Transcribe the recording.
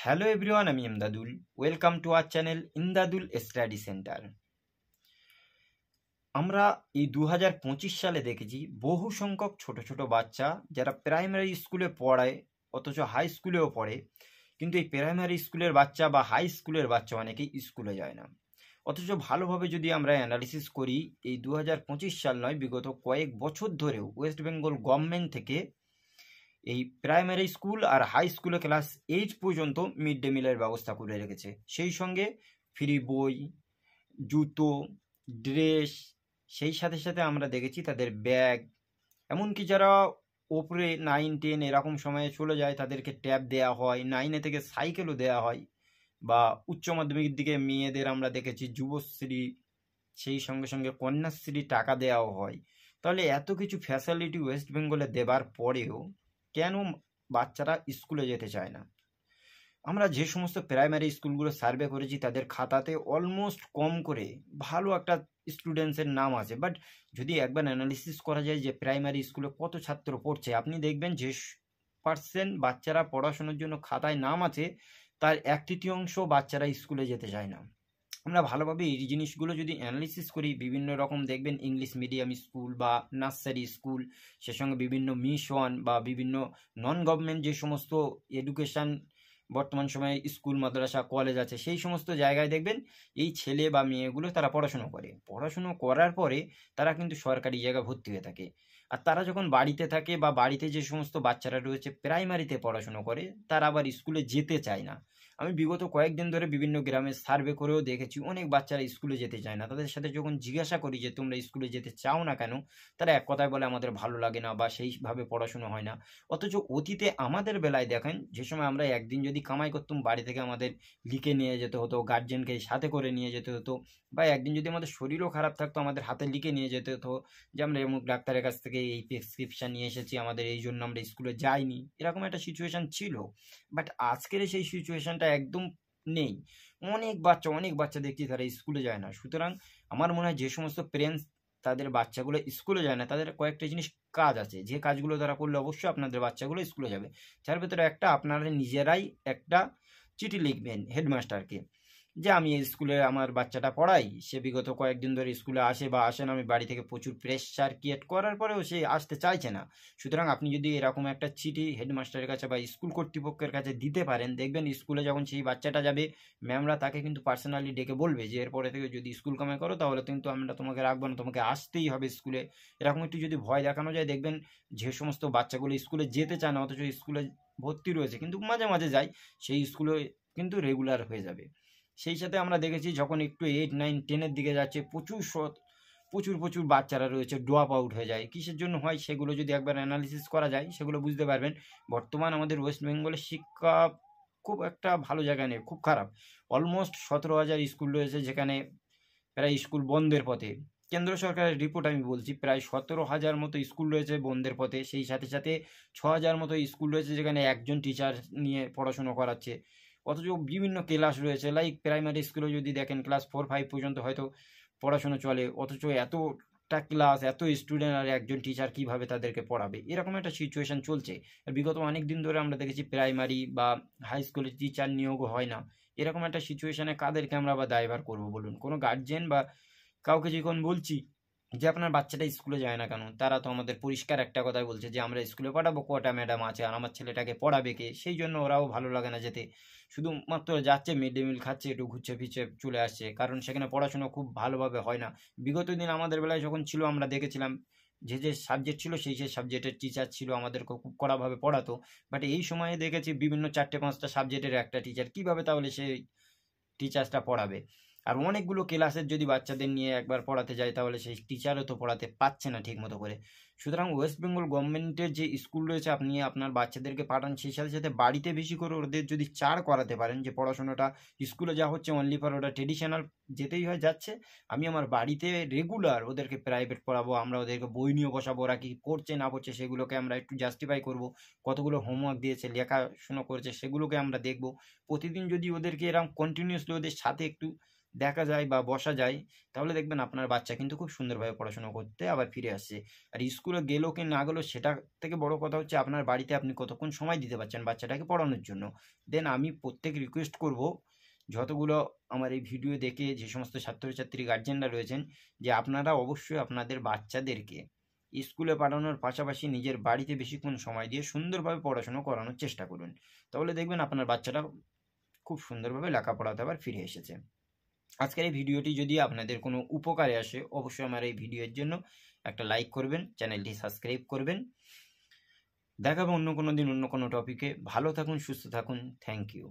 Hello everyone, আমি Imdadul. Welcome to our channel Imdadul study centre. আমরা এই 2025 সালে দেখেছি বহু সংখ্যক ছোট ছোট বাচ্চা যারা প্রাইমারি স্কুলে পড়ায়, অথচ হাই স্কুলেও পড়ে, কিন্তু এই প্রাইমারি স্কুলের বাচ্চা বা হাই স্কুলের বাচ্চা অনেকেই স্কুলে যায় না। অথচ ভালোভাবে যদি আমরা অ্যানালিসিস করি, এই 2025 সাল নয়, বিগত কয়েক বছর ধরেও ওয়েস্ট বেঙ্গল গভর্নমেন্ট থেকে এই প্রাইমারি স্কুল আর হাই স্কুলে ক্লাস 8 পর্যন্ত মিড ডে মিলের ব্যবস্থা করে রেখেছে। সেই সঙ্গে ফ্রি বই, জুতো, ড্রেস, সেই সাথে সাথে আমরা দেখেছি তাদের ব্যাগ, এমনকি যারা ওপরে 9-10 এরকম সময়ে চলে যায় তাদেরকে ট্যাব দেওয়া হয়, 9 থেকে সাইকেলও দেওয়া হয়, বা উচ্চ মাধ্যমিকের দিকে মেয়েদের আমরা দেখেছি যুবশ্রী, সেই সঙ্গে সঙ্গে কন্যাশ্রী টাকা দেওয়াও হয়। তাহলে এত কিছু ফ্যাসিলিটি ওয়েস্ট বেঙ্গলে দেবার পরেও কেন বাচ্চারা স্কুলে যেতে চায় না? আমরা যে সমস্ত প্রাইমারি স্কুলগুলো সার্ভে করেছি তাদের খাতাতে অলমোস্ট কম করে ভালো একটা স্টুডেন্টসের নাম আছে, বাট যদি একবার অ্যানালিসিস করা যায় যে প্রাইমারি স্কুলে কত ছাত্র পড়ছে, আপনি দেখবেন যে পার্সেন্ট বাচ্চারা পড়াশোনার জন্য খাতায় নাম আছে, তার 1/3 বাচ্চারা স্কুলে যেতে চায় না। আমরা ভালোভাবে এই জিনিসগুলো যদি অ্যানালিসিস করি, বিভিন্ন রকম দেখবেন ইংলিশ মিডিয়াম স্কুল বা নার্সারি স্কুল, সে সঙ্গে বিভিন্ন মিশন বা বিভিন্ন নন গভর্নমেন্ট যে সমস্ত এডুকেশন বর্তমান সময়ে স্কুল, মাদ্রাসা, কলেজ আছে, সেই সমস্ত জায়গায় দেখবেন এই ছেলে বা মেয়েগুলো তারা পড়াশুনো করে। পড়াশুনো করার পরে তারা কিন্তু সরকারি জায়গায় ভর্তি হয়ে থাকে। আর তারা যখন বাড়িতে থাকে বা বাড়িতে যে সমস্ত বাচ্চারা রয়েছে প্রাইমারিতে পড়াশুনো করে, তারা আবার স্কুলে যেতে চায় না। আমি বিগত কয়েকদিন ধরে বিভিন্ন গ্রামে সার্ভে করেও দেখেছি অনেক বাচ্চারা স্কুলে যেতে চায় না। তাদের সাথে যখন জিজ্ঞাসা করি যে তোমরা স্কুলে যেতে চাও না কেন, তারা এক কথায় বলে আমাদের ভালো লাগে না বা সেইভাবে পড়াশুনো হয় না। অথচ অতীতে আমাদের বেলায় দেখেন, যে সময় আমরা একদিন যদি কামাই করতাম, বাড়ি থেকে আমাদের লিখে নিয়ে যেতে হতো, গার্জেনকে সাথে করে নিয়ে যেতে হতো, বা একদিন যদি আমাদের শরীরও খারাপ থাকতো আমাদের হাতে লিখে নিয়ে যেতে হতো যে আমরা এমন ডাক্তারের কাছ থেকে এই প্রেসক্রিপশন নিয়ে এসেছি, আমাদের এই জন্য আমরা স্কুলে যাইনি, এরকম একটা সিচুয়েশন ছিল। বাট আজকের সেই সিচুয়েশনটা একদম নেই। অনেক বাচ্চা দেখছি তারা স্কুলে যায় না। সুতরাং আমার মনে হয় যে সমস্ত পেরেন্টস তাদের বাচ্চাগুলো স্কুলে যায় না, তাদের কয়েকটা জিনিস কাজ আছে, যে কাজগুলো তারা করলে অবশ্যই আপনাদের বাচ্চাগুলো স্কুলে যাবে। যার ভেতরে একটা, আপনারা নিজেরাই একটা চিঠি লিখবেন হেডমাস্টারকে যে আমি এই স্কুলে আমার বাচ্চাটা পড়াই, সে বিগত কয়েকদিন ধরে স্কুলে আসে বা আসে না, আমি বাড়ি থেকে প্রচুর প্রেশার ক্রিয়েট করার পরেও সে আসতে চাইছে না। সুতরাং আপনি যদি এরকম একটা চিঠি হেডমাস্টারের কাছে বা স্কুল কর্তৃপক্ষের কাছে দিতে পারেন, দেখবেন স্কুলে যখন সেই বাচ্চাটা যাবে, ম্যামরা তাকে কিন্তু পার্সোনালি ডেকে বলবে যে এরপরে থেকে যদি স্কুল কামাই করো তাহলে কিন্তু আমরা তোমাকে রাখবো না, তোমাকে আসতেই হবে স্কুলে। এরকম একটু যদি ভয় দেখানো যায়, দেখবেন যে সমস্ত বাচ্চাগুলো স্কুলে যেতে চায় না অথচ স্কুলে ভর্তি রয়েছে কিন্তু মাঝে মাঝে যায়, সেই স্কুলে কিন্তু রেগুলার হয়ে যাবে। সেই সাথে আমরা দেখেছি যখন একটু 8, 9, 10-এর দিকে যাচ্ছে, প্রচুর বাচ্চারা রয়েছে ড্রপ আউট হয়ে যায়। কিসের জন্য হয় সেগুলো যদি একবার অ্যানালিসিস করা যায়, সেগুলো বুঝতে পারবেন। বর্তমান আমাদের ওয়েস্ট বেঙ্গলের শিক্ষা খুব একটা ভালো জায়গায় নেই, খুব খারাপ। অলমোস্ট 17,000 স্কুল রয়েছে যেখানে প্রায় স্কুল বন্ধের পথে। কেন্দ্র সরকারের রিপোর্ট আমি বলছি, প্রায় 17,000 মতো স্কুল রয়েছে বন্ধের পথে। সেই সাথে সাথে 6,000 মতো স্কুল রয়েছে যেখানে একজন টিচার নিয়ে পড়াশুনো করাচ্ছে। অথচ বিভিন্ন ক্লাস রয়েছে, লাইক প্রাইমারি স্কুলে যদি দেখেন ক্লাস 4-5 পর্যন্ত হয়তো পড়াশুনো চলে, অথচ এতটা ক্লাস, এত স্টুডেন্ট, আর একজন টিচার কিভাবে তাদেরকে পড়াবে, এরকম একটা সিচুয়েশন চলছে। বিগত অনেক দিন ধরে আমরা দেখেছি প্রাইমারি বা হাই স্কুলে টিচার নিয়োগও হয় না। এরকম একটা সিচুয়েশনে কাদেরকে আমরা বা দায়ভার করবো বলুন? কোনো গার্জেন বা কাউকে যখন বলছি যে আপনার বাচ্চাটা স্কুলে যায় না কেন, তারা তো আমাদের পরিষ্কার একটা কথাই বলছে যে আমরা স্কুলে পাঠাবো, কটা ম্যাডাম আছে, আর আমার ছেলেটাকে পড়াবে কে? সেই জন্য ওরাও ভালো লাগে না যেতে। শুধুমাত্র যাচ্ছে, মিড ডে মিল খাচ্ছে, একটু ঘুরছে ফিরছে চলে আসছে, কারণ সেখানে পড়াশোনা খুব ভালোভাবে হয় না। বিগত দিন আমাদের বেলায় যখন ছিল, আমরা দেখেছিলাম যে সাবজেক্ট ছিল সেই সাবজেক্টের টিচার ছিল, আমাদেরকে খুব কড়াভাবে পড়াতো। বাট এই সময়ে দেখেছি বিভিন্ন 4-5টা সাবজেক্টের একটা টিচার, কিভাবে তাহলে সেই টিচার্সটা পড়াবে? আর অনেকগুলো ক্লাসের যদি বাচ্চাদের নিয়ে একবার পড়াতে যায়, তাহলে সেই টিচারও তো পড়াতে পারছে না ঠিক মতো করে। সুতরাং ওয়েস্ট বেঙ্গল গভর্নমেন্টের যে স্কুল রয়েছে, আপনি আপনার বাচ্চাদেরকে পাঠান, সেই সাথে সাথে বাড়িতে বেশি করে ওদের যদি চার করাতে পারেন যে পড়াশোনাটা স্কুলে যা হচ্ছে অনলি ফর ওটা ট্রেডিশনাল যেতেই হয় যাচ্ছে, আমি আমার বাড়িতে রেগুলার ওদেরকে প্রাইভেট পড়াবো, আমরা ওদেরকে বই নিয়ে বসাবো, ওরা কি পড়ছে না পড়ছে সেগুলোকে আমরা একটু জাস্টিফাই করব, কতগুলো হোমওয়ার্ক দিয়েছে, লেখাশোনা করেছে সেগুলোকে আমরা দেখব। প্রতিদিন যদি ওদেরকে এরকম কন্টিনিউসলি ওদের সাথে একটু দেখা যায় বা বসা যায়, তাহলে দেখবেন আপনার বাচ্চা কিন্তু খুব সুন্দরভাবে পড়াশোনা করতে আবার ফিরে আসছে। আর স্কুলে গেলো কি না গেলো সেটা থেকে বড় কথা হচ্ছে আপনার বাড়িতে আপনি কতক্ষণ সময় দিতে পারছেন বাচ্চাটাকে পড়ানোর জন্য। দেন আমি প্রত্যেক রিকোয়েস্ট করব, যতগুলো আমার এই ভিডিও দেখে যে সমস্ত ছাত্রছাত্রী গার্জেনরা রয়েছেন, যে আপনারা অবশ্যই আপনাদের বাচ্চাদেরকে স্কুলে পাঠানোর পাশাপাশি নিজের বাড়িতে বেশিক্ষণ সময় দিয়ে সুন্দরভাবে পড়াশোনা করানোর চেষ্টা করুন। তাহলে দেখবেন আপনার বাচ্চাটা খুব সুন্দরভাবে লেখাপড়াতে আবার ফিরে এসেছে। আজকের এই ভিডিওটি যদি আপনাদের কোনো উপকারে আসে, অবশ্যই আমার এই ভিডিওর জন্য একটা লাইক করবেন, চ্যানেলটি সাবস্ক্রাইব করবেন। দেখাবো অন্য কোনো দিন অন্য কোনো টপিকে। ভালো থাকুন, সুস্থ থাকুন। Thank you.